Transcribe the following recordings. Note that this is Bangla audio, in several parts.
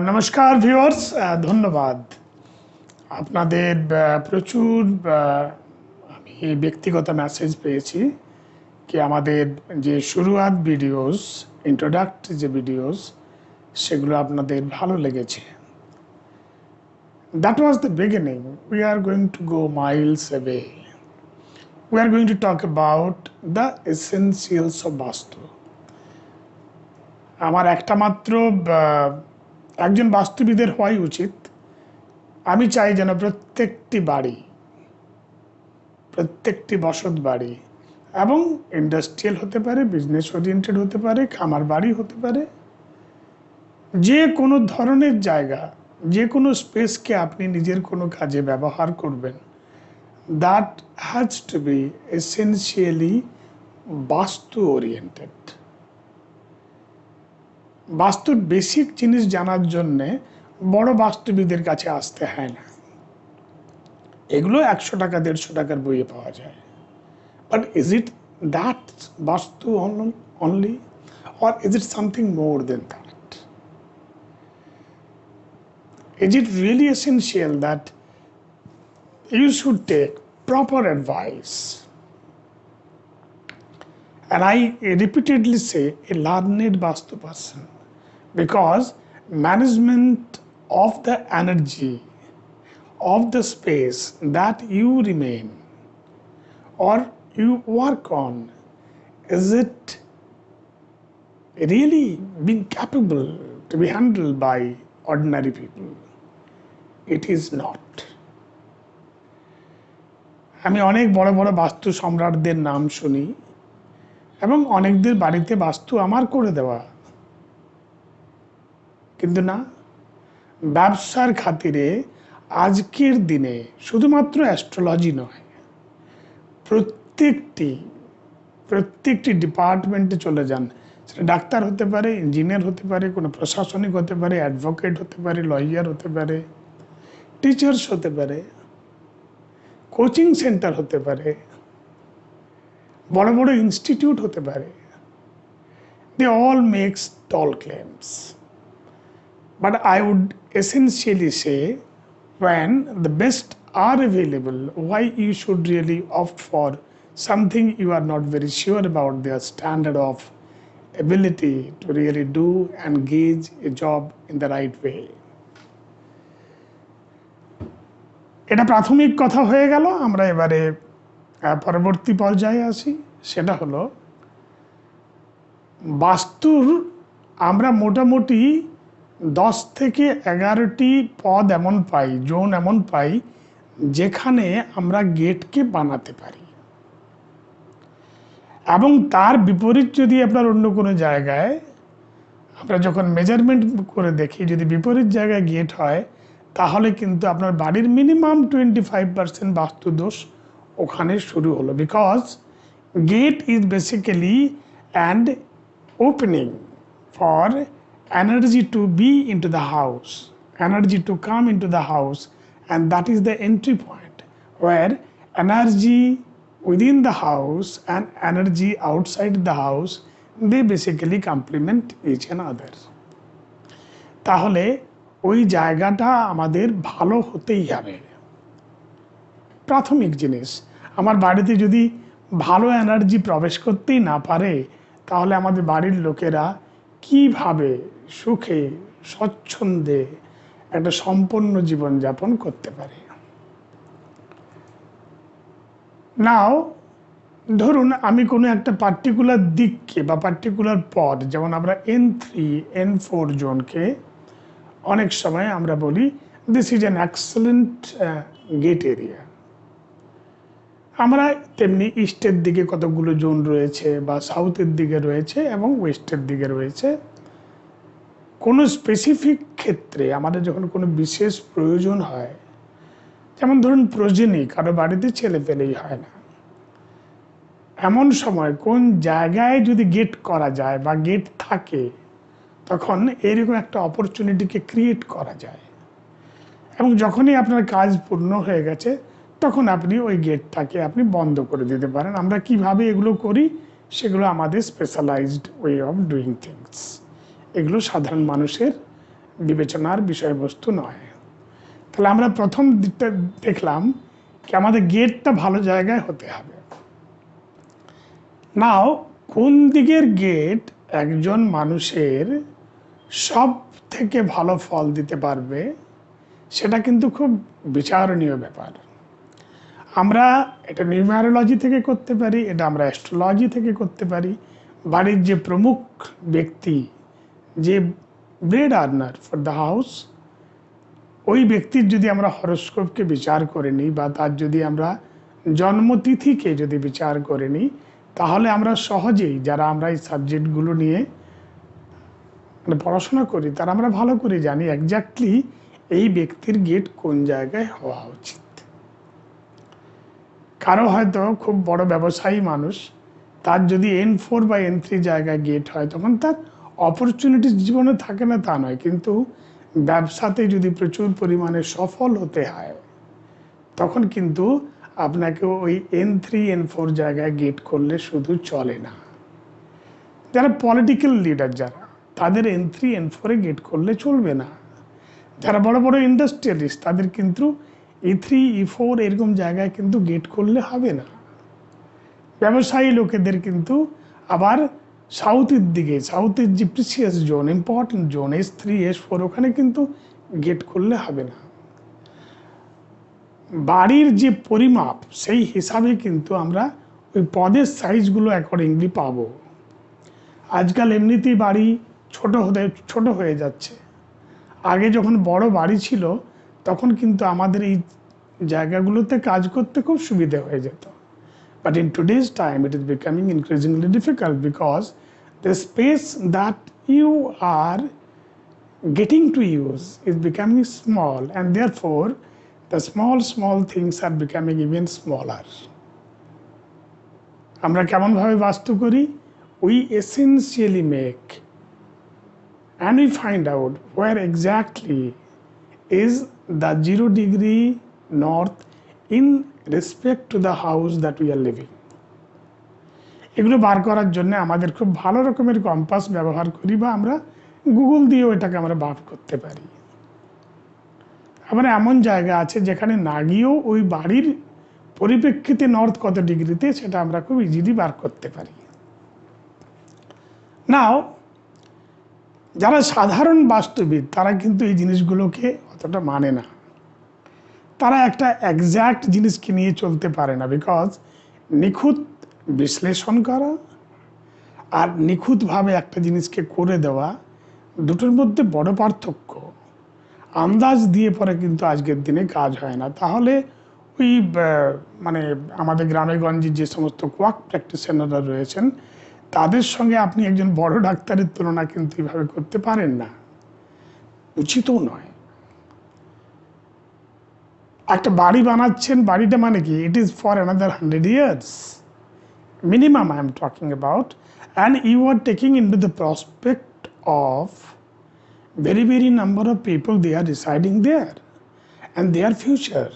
নমস্কার ভিউয়ার্স, ধন্যবাদ আপনাদের। প্রচুর আমি ব্যক্তিগত মেসেজ পেয়েছি কি আমাদের যে শুরুয়াত ভিডিওস, ইন্ট্রোডাক্টরি যে ভিডিওস, সেগুলো আপনাদের ভালো লেগেছে। That was the beginning. We are going to go miles away. We are going to talk about the essentials of বাস্তু। আমার একটা মাত্র একজন বাস্তুবিদের হওয়াই উচিত। আমি চাই যেন প্রত্যেকটি বাড়ি, প্রত্যেকটি বসত বাড়ি এবং ইন্ডাস্ট্রিয়াল হতে পারে, বিজনেস ওরিয়েন্টেড হতে পারে, খামার বাড়ি হতে পারে, যে কোনো ধরনের জায়গা, যে কোনো স্পেসকে আপনি নিজের কোনো কাজে ব্যবহার করবেন, that has to be essentially vastu oriented. বাস্তুর বেসিক জিনিস জানার জন্যে বড় বাস্তুবিদের কাছে আসতে হয় না। এগুলো 100 টাকা 150 টাকার বইয়ে পাওয়া যায়। বাট ইজ ইট দ্যাট বাস্তু only, or is it something more than that? Is it really essential that you should take proper advice? And I repeatedly say a learned Vastu person, because management of the energy of the space that you remain or you work on, is it really being capable to be handled by ordinary people? It is not. আমি অনেক বড় বড় বাস্তু সম্রাটদের নাম শুনি এবং অনেকদের বাড়িতে বাস্তু আমার করে দেওয়া, কিন্তু না, ব্যবসার খাতিরে আজকের দিনে শুধুমাত্র অ্যাস্ট্রোলজি নয়, প্রত্যেকটি ডিপার্টমেন্টে চলে যান। সেটা ডাক্তার হতে পারে, ইঞ্জিনিয়ার হতে পারে, কোনো প্রশাসনিক হতে পারে, অ্যাডভোকেট হতে পারে, লয়ার হতে পারে, টিচার্স হতে পারে, কোচিং সেন্টার হতে পারে, বড় বড় ইনস্টিটিউট হতে পারে। They all makes tall claims. But I would essentially say, when the best are available, why you should really opt for something you are not very sure about their standard of ability to really do and gauge a job in the right way. এটা প্রাথমিক কথা হয়ে গেল। আমরা এবারে পরবর্তী পর্যায়ে আসি। সেটা হলো বাস্তুর আমরা মোটামুটি 10 থেকে 11টি পদ এমন পাই, জোন এমন পাই, যেখানে আমরা গেটকে বানাতে পারি। এবং তার বিপরীত যদি আপনার অন্য কোনো জায়গায়, আমরা যখন মেজারমেন্ট করে দেখি, যদি বিপরীত জায়গায় গেট হয়, তাহলে কিন্তু আপনার বাড়ির মিনিমাম 25% বাস্তু দোষ ওখানে শুরু হলো। Because gate is basically and opening for energy to be into the house, energy to come into the house, and that is the entry point where energy within the house and energy outside the house, they basically complement each other. তাহলে ওই জায়গাটা আমাদের ভালো হতেই হবে। প্রাথমিক জিনিস, আমার বাড়িতে যদি ভালো এনার্জি প্রবেশ করতেই না পারে, তাহলে আমাদের বাড়ির লোকেরা কিভাবে সুখে স্বচ্ছন্দে একটা সম্পন্ন জীবনযাপন করতে পারে? নাও ধরুন আমি কোনো একটা পার্টিকুলার দিককে বা পার্টিকুলার পদ, যেমন আমরা N3 N4 জোনকে অনেক সময় আমরা বলি this is an excellent gate area. আমরা তেমনি ইস্টের দিকে কতগুলো জোন রয়েছে, বা সাউথের দিকে রয়েছে এবং ওয়েস্টের দিকে রয়েছে। কোনো স্পেসিফিক ক্ষেত্রে আমাদের যখন কোনো বিশেষ প্রয়োজন হয়, যেমন ধরুন প্রজেনি, কারো বাড়িতে ছেলে পেলেই হয় না, এমন সময় কোন জায়গায় যদি গেট করা যায় বা গেট থাকে, তখন এরকম একটা অপরচুনিটিকে ক্রিয়েট করা যায়। এবং যখনই আপনার কাজ পূর্ণ হয়ে গেছে, তখন আপনি ওই গেটটাকে আপনি বন্ধ করে দিতে পারেন। আমরা কিভাবে এগুলো করি, সেগুলো আমাদের specialised way of doing things. এগুলো সাধারণ মানুষের বিবেচনার বিষয়বস্তু নয়। তাহলে আমরা প্রথম দিকটা দেখলাম কি আমাদের গেটটা ভালো জায়গায় হতে হবে। নাও কোন দিকের গেট একজন মানুষের সব থেকে ভালো ফল দিতে পারবে সেটা কিন্তু খুব বিচারণীয় ব্যাপার। আমরা এটা নিউমেরোলজি থেকে করতে পারি, এটা আমরা অ্যাস্ট্রোলজি থেকে করতে পারি। বাড়ির যে প্রমুখ ব্যক্তি, যে bread earner for the house, ওই ব্যক্তির যদি আমরা হরোস্কোপকে বিচার করে নিই বা তার যদি আমরা জন্মতিথিকে যদি বিচার করে নিই, তাহলে আমরা সহজেই, যারা আমরা এই সাবজেক্টগুলো নিয়ে মানে পড়াশোনা করি, তারা আমরা ভালো করে জানি এক্স্যাক্টলি এই ব্যক্তির গেট কোন জায়গায় হওয়া উচিত। কারো হয়তো খুব বড় ব্যবসায়ী মানুষ, তার যদি N4 বা N3 জায়গায় গেট হয়, তখন তার অপরচুনিটি জীবনে থাকে না তা নয়, কিন্তু ব্যবসাতে যদি প্রচুর পরিমাণে সফল হতে হয়, তখন কিন্তু আপনাকে ওই N3 N4 জায়গায় গেট করলে শুধু চলে না। যারা পলিটিক্যাল লিডার, যারা তাদের N3 N4 গেট করলে চলবে না। যারা বড় বড় ইন্ডাস্ট্রিয়ালিস্ট, তাদের কিন্তু E3 E4 এরকম জায়গায় কিন্তু গেট করলে হবে না। ব্যবসায়ী লোকেদের কিন্তু আবার সাউথের দিকে, সাউথের যে precious zone, important zone S3 S4, ওখানে কিন্তু গেট করলে হবে না। বাড়ির যে পরিমাপ, সেই হিসাবে কিন্তু আমরা ওই পদের সাইজগুলো অ্যাকর্ডিংলি পাবো। আজকাল এমনিতেই বাড়ি ছোট হয়ে যাচ্ছে। আগে যখন বড় বাড়ি ছিল, তখন কিন্তু আমাদের এই জায়গাগুলোতে কাজ করতে খুব সুবিধা হয়ে যেত। But in today's time, it is becoming increasingly difficult because the space that you are getting to use is becoming small, and therefore the small things are becoming even smaller. আমরা কেমন ভাবে বাস্তু করি? We essentially make and we find out where exactly is the 0 degree north in respect to the house that we are living. এগুলো বার করার জন্য আমাদের খুব ভালো রকমের কম্পাস ব্যবহার করি, বা আমরা গুগল দিয়েও এটাকে আমরা বার করতে পারি। আবার এমন জায়গা আছে যেখানে না গিয়েও ওই বাড়ির পরিপ্রেক্ষিতে নর্থ কত ডিগ্রিতে, সেটা আমরা খুব ইজিলি বার করতে পারি। নাও যারা সাধারণ বাস্তুবিদ, তারা কিন্তু এই জিনিসগুলোকে অতটা মানে না। তারা একটা এক্স্যাক্ট জিনিসকে নিয়ে চলতে পারে না, বিকজ নিখুঁত বিশ্লেষণ করা আর নিখুঁতভাবে একটা জিনিসকে করে দেওয়া, দুটোর মধ্যে বড় পার্থক্য। আন্দাজ দিয়ে পরে কিন্তু আজকের দিনে কাজ হয় না। তাহলে ওই মানে আমাদের গ্রামে গঞ্জে যে সমস্ত কোয়াক প্র্যাকটিশনাররা রয়েছেন, তাদের সঙ্গে আপনি একজন বড় ডাক্তারের তুলনা কিন্তু এভাবে করতে পারেন না, উচিতও নয়। একটা বাড়ি বানাচ্ছেন, বাড়িটা মানে কি, it is for another 100 years minimum I am talking about, and you are taking into the prospect of very number of people, they are residing there and their future.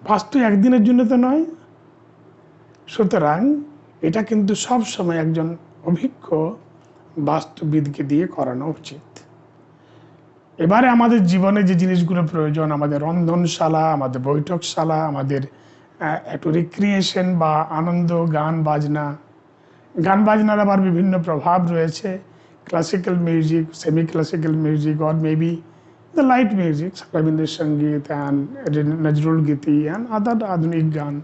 বাস্তু একদিনের জন্য তো নয়। সুতরাং এটা কিন্তু সব সময় একজন অভিজ্ঞ বাস্তুবিদকে দিয়ে করানো উচিত। এবারে আমাদের জীবনে যে জিনিসগুলো প্রয়োজন, আমাদের রন্ধনশালা, আমাদের বৈঠকশালা, আমাদের একটু রিক্রিয়েশন বা আনন্দ, গান বাজনার আবার বিভিন্ন প্রভাব রয়েছে। Classical music, semi classical music, or maybe the light music, Rabindrasangeet and Nazrul গীতি অ্যান্ড আদার আধুনিক গান,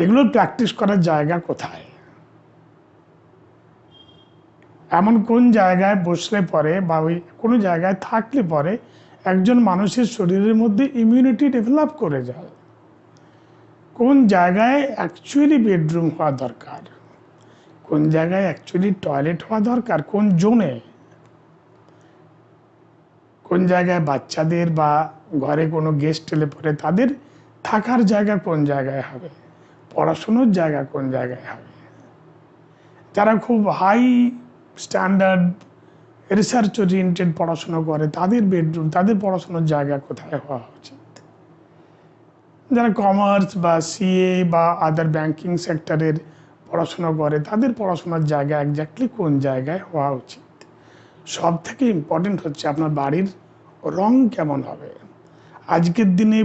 এগুলো প্র্যাকটিস করার জায়গা কোথায়? এমন কোন জায়গায় বসলে পরে বা ওই কোনো জায়গায় থাকলে পরে একজন মানুষের শরীরের মধ্যে ইমিউনিটি ডেভেলপ করে যায়? কোন জায়গায় অ্যাকচুয়ালি বেডরুম হওয়া দরকার, কোন জায়গায় অ্যাকচুয়ালি টয়লেট হওয়া দরকার, কোন জোনে, কোন জায়গায় বাচ্চাদের বা ঘরে কোনো গেস্ট এলে পরে তাদের থাকার জায়গা কোন জায়গায় হবে, পড়াশুনোর জায়গা কোন জায়গায় হবে। যারা খুব হাই স্ট্যান্ডার্ড রিসার্চ ওরিয়েন্টেড পড়াশুনো করে, তাদের বেডরুম, তাদের পড়াশোনার জায়গা কোথায় হওয়া উচিত। যারা কমার্স বা সিএ বা আদার ব্যাংকিং সেক্টরের পড়াশোনা করে, তাদের পড়াশোনার জায়গা এক্স্যাক্টলি কোন জায়গায় হওয়া উচিত। সব থেকে ইম্পর্টেন্ট হচ্ছে আপনার বাড়ির রং কেমন হবে। আজকের দিনে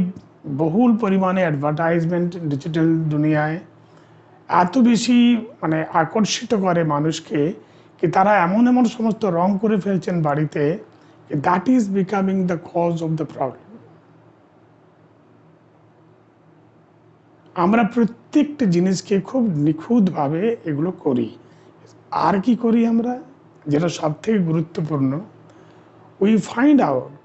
বহুল পরিমাণে অ্যাডভার্টাইজমেন্ট ডিজিটাল দুনিয়ায় এত বেশি মানে আকর্ষিত করে মানুষকে কি তারা এমন এমন সমস্ত রং করে ফেলছেন বাড়িতে, that is becoming the cause of the problem. আমরা প্রত্যেকটা জিনিসকে খুব নিখুঁতভাবে এগুলো করি। আর কি করি আমরা, যেটা সব থেকে গুরুত্বপূর্ণ, উই ফাইন্ড আউট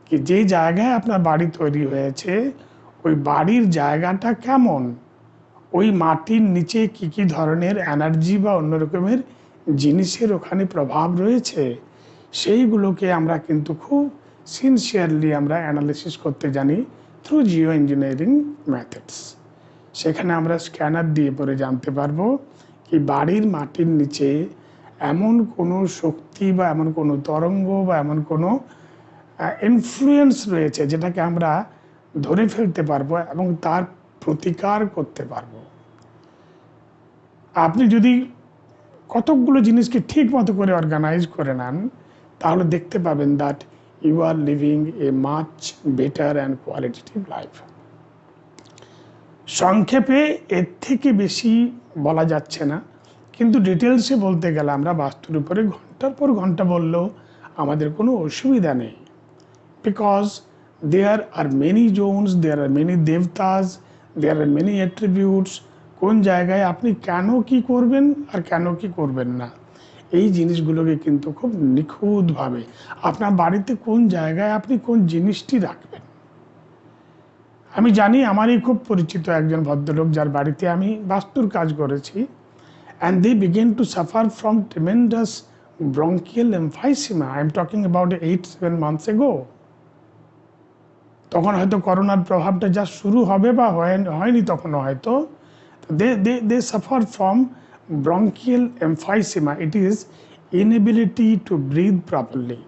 কি যে জায়গায় আপনার বাড়ি তৈরি হয়েছে ওই বাড়ির জায়গাটা কেমন, ওই মাটির নিচে কি কি ধরনের এনার্জি বা অন্য রকমের জিনিসের ওখানে প্রভাব রয়েছে, সেইগুলোকে আমরা কিন্তু খুব সিনসিয়ারলি আমরা অ্যানালিসিস করতে জানি থ্রু জিও ইঞ্জিনিয়ারিং মেথডস। সেখানে আমরা স্ক্যানার দিয়ে পরে জানতে পারবো কি বাড়ির মাটির নিচে এমন কোনো শক্তি বা এমন কোনো তরঙ্গ বা এমন কোনো ইনফ্লুয়েন্স রয়েছে যেটাকে আমরা ধরে ফেলতে পারবো এবং তার প্রতিকার করতে পারবো। আপনি যদি কতকগুলো জিনিসকে ঠিক মতো করে অর্গানাইজ করে নেন তাহলে দেখতে পাবেন that you are living a much better and qualitative life. সংক্ষেপে এর থেকে বেশি বলা যাচ্ছে না, কিন্তু ডিটেলসে বলতে গেলে আমরা বাস্তুর উপরে ঘন্টার পর ঘন্টা বললেও আমাদের কোনো অসুবিধা নেই। Because there are many zones, there are many devatas, there are many attributes. কোন জায়গায় আপনি কেন কি করবেন আর কেন কি করবেন না, এই জিনিসগুলোকে কিন্তু খুব নিখুঁতভাবে আপনার বাড়িতে কোন জায়গায় আপনি কোন জিনিসটি রাখবেন। আমি জানি আমারই খুব পরিচিত একজন ভদ্রলোক যার বাড়িতে আমি বাস্তুর কাজ করেছি, and they begin to suffer from tremendous bronchial emphysema. I am talking about 8-7 months ago. তখন হয়তো করোনার প্রভাবটা যা শুরু হবে বা হয়নি তখনও হয়তো, they suffer from bronchial emphysema. It is inability to breathe properly.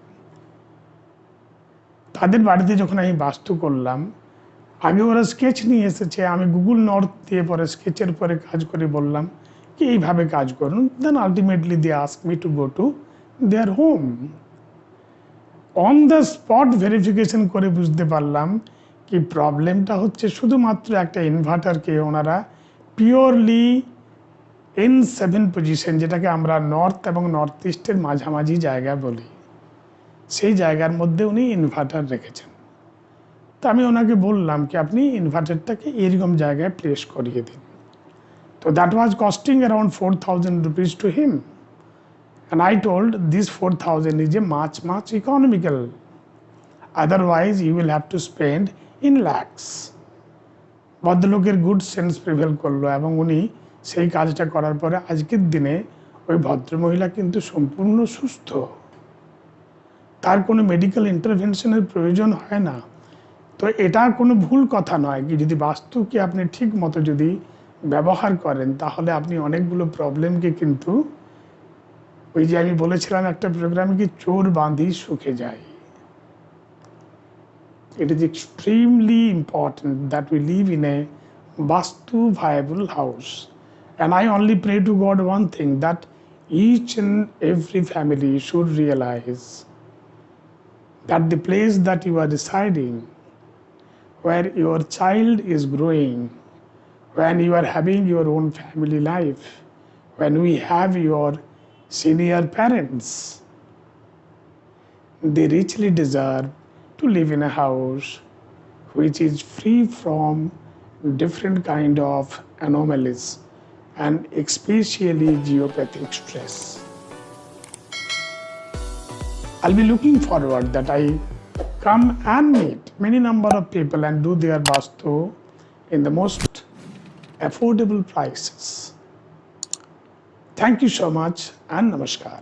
তাদের বাড়িতে যখন আমি বাস্তু করলাম, আগে ওরা স্কেচ নিয়ে এসেছে, আমি গুগল নর্থ দিয়ে পরে স্কেচের পরে কাজ করে বললাম কি এইভাবে কাজ করুন। Then ultimately they ask me to go to their home. On the spot verification করে বুঝতে পারলাম কি প্রবলেমটা হচ্ছে শুধুমাত্র একটা ইনভার্টারকে ওনারা পিওরলি ইন 7 পজিশন, যেটাকে আমরা নর্থ এবং নর্থ ইস্টের মাঝামাঝি জায়গা বলি, সেই জায়গার মধ্যে উনি ইনভার্টার রেখেছেন। তা আমি ওনাকে বললাম কি আপনি ইনভার্টারটাকে এরকম জায়গায় প্লেস করিয়ে দিন। So that was costing around 4,000 rupees to him. And I told this 4,000 is a much economical. Otherwise you will have to spend in lakhs. ভদ্রলোকের গুড সেন্স প্রিভেল করলো এবং উনি সেই কাজটা করার পরে আজকের দিনে ওই ভদ্রমহিলা কিন্তু সম্পূর্ণ সুস্থ, তার কোনো মেডিকেল ইন্টারভেনশনের প্রয়োজন হয় না। তো এটা কোনো ভুল কথা নয় কি যদি বাস্তুকে আপনি ঠিক মতো যদি ব্যবহার করেন তাহলে আপনি অনেকগুলো প্রবলেমকে কিন্তু ওই যে আমি বলেছিলাম একটা প্রোগ্রামে কি চোর বাঁধি সুখে যায়। It is extremely important that we live in a Vastu viable house. And I only pray to God one thing, that each and every family should realize that the place that you are residing, where your child is growing, when you are having your own family life, when we have your senior parents, they richly deserve to live in a house which is free from different kind of anomalies and especially geopathic stress. I'll be looking forward that I come and meet many number of people and do their vastu in the most affordable prices. Thank you so much and namaskar.